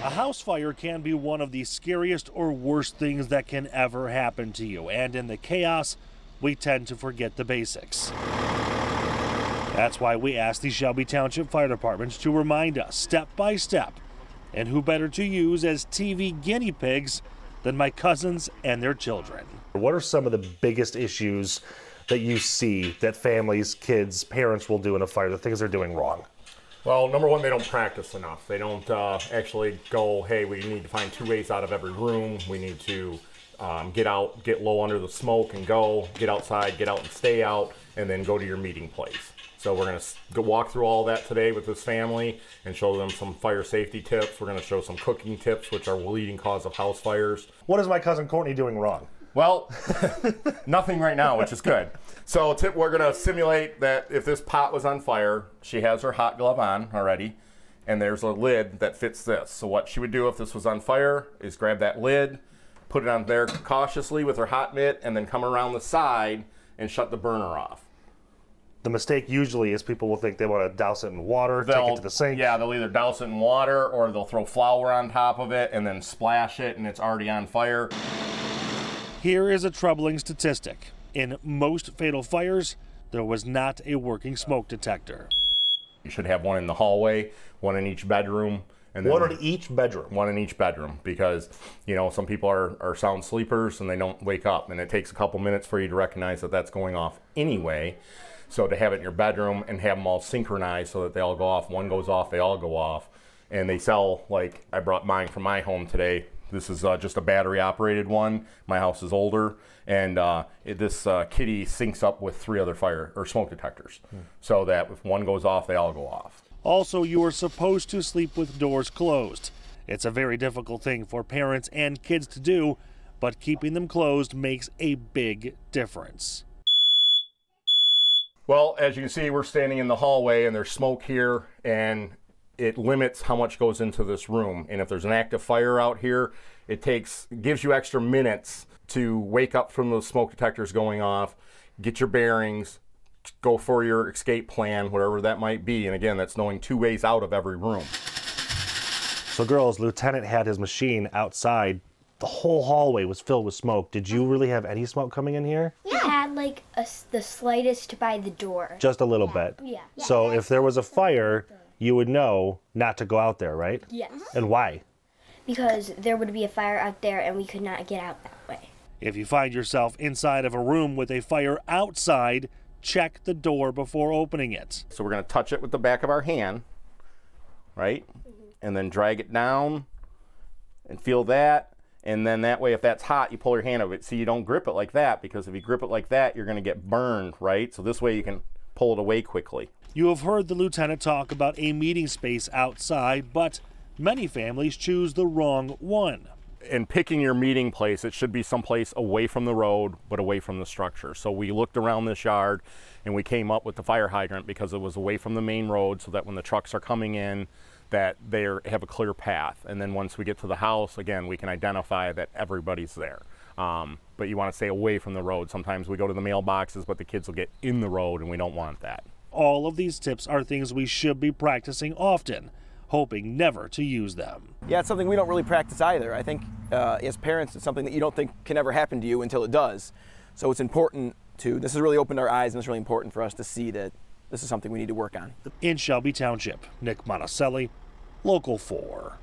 A house fire can be one of the scariest or worst things that can ever happen to you, and in the chaos, we tend to forget the basics. That's why we asked the Shelby Township Fire Department to remind us step by step, and who better to use as TV guinea pigs than my cousins and their children. What are some of the biggest issues that you see that families, kids, parents will do in a fire, the things they're doing wrong? Well, number one, they don't practice enough. They don't actually go, hey, we need to find 2 ways out of every room. We need to get out, get low under the smoke and go, get outside, get out and stay out, and then go to your meeting place. So we're going to walk through all that today with this family and show them some fire safety tips. We're going to show some cooking tips, which are the leading cause of house fires. What is my cousin Courtney doing wrong? Well, nothing right now, which is good. So we're going to simulate that if this pot was on fire, she has her hot glove on already, and there's a lid that fits this. So what she would do if this was on fire is grab that lid, put it on there cautiously with her hot mitt, and then come around the side and shut the burner off. The mistake usually is people will think they want to douse it in water, take it to the sink. Yeah, they'll either douse it in water or they'll throw flour on top of it and then splash it and it's already on fire. Here is a troubling statistic. In most fatal fires, there was not a working smoke detector. You should have one in the hallway, one in each bedroom. And then one in each bedroom? One in each bedroom, because, you know, some people are sound sleepers and they don't wake up, and it takes a couple minutes for you to recognize that that's going off anyway. So to have it in your bedroom and have them all synchronized so that they all go off, one goes off, they all go off. And they sell, like, I brought mine from my home today. This is just a battery operated one. My house is older, and this kitty syncs up with 3 other fire or smoke detectors, so that if one goes off, they all go off. Also, you are supposed to sleep with doors closed. It's a very difficult thing for parents and kids to do, but keeping them closed makes a big difference. Well, as you can see, we're standing in the hallway and there's smoke here, and it limits how much goes into this room. And if there's an active fire out here, it gives you extra minutes to wake up from those smoke detectors going off, get your bearings, go for your escape plan, whatever that might be. And again, that's knowing 2 ways out of every room. So girls, Lieutenant had his machine outside. The whole hallway was filled with smoke. Did you really have any smoke coming in here? We had like the slightest by the door. Just a little bit? Yeah. So if there was a fire, you would know not to go out there, right? Yes. And why? Because there would be a fire out there and we could not get out that way. If you find yourself inside of a room with a fire outside, check the door before opening it. So we're going to touch it with the back of our hand, right? And then drag it down and feel that. And then that way, if that's hot, you pull your hand over it. See, you don't grip it like that, because if you grip it like that, you're going to get burned, right? So this way you can pull it away quickly. You have heard the lieutenant talk about a meeting space outside, but many families choose the wrong one. In picking your meeting place, it should be someplace away from the road, but away from the structure. So we looked around this yard and we came up with the fire hydrant because it was away from the main road, so that when the trucks are coming in, that they have a clear path. And then once we get to the house, again, we can identify that everybody's there. But you want to stay away from the road. Sometimes we go to the mailboxes, but the kids will get in the road, and we don't want that. All of these tips are things we should be practicing often, hoping never to use them. Yeah, it's something we don't really practice either. I think as parents, it's something that you don't think can ever happen to you until it does. So it's important this has really opened our eyes, and it's really important for us to see that this is something we need to work on. In Shelby Township, Nick Monticelli, Local 4.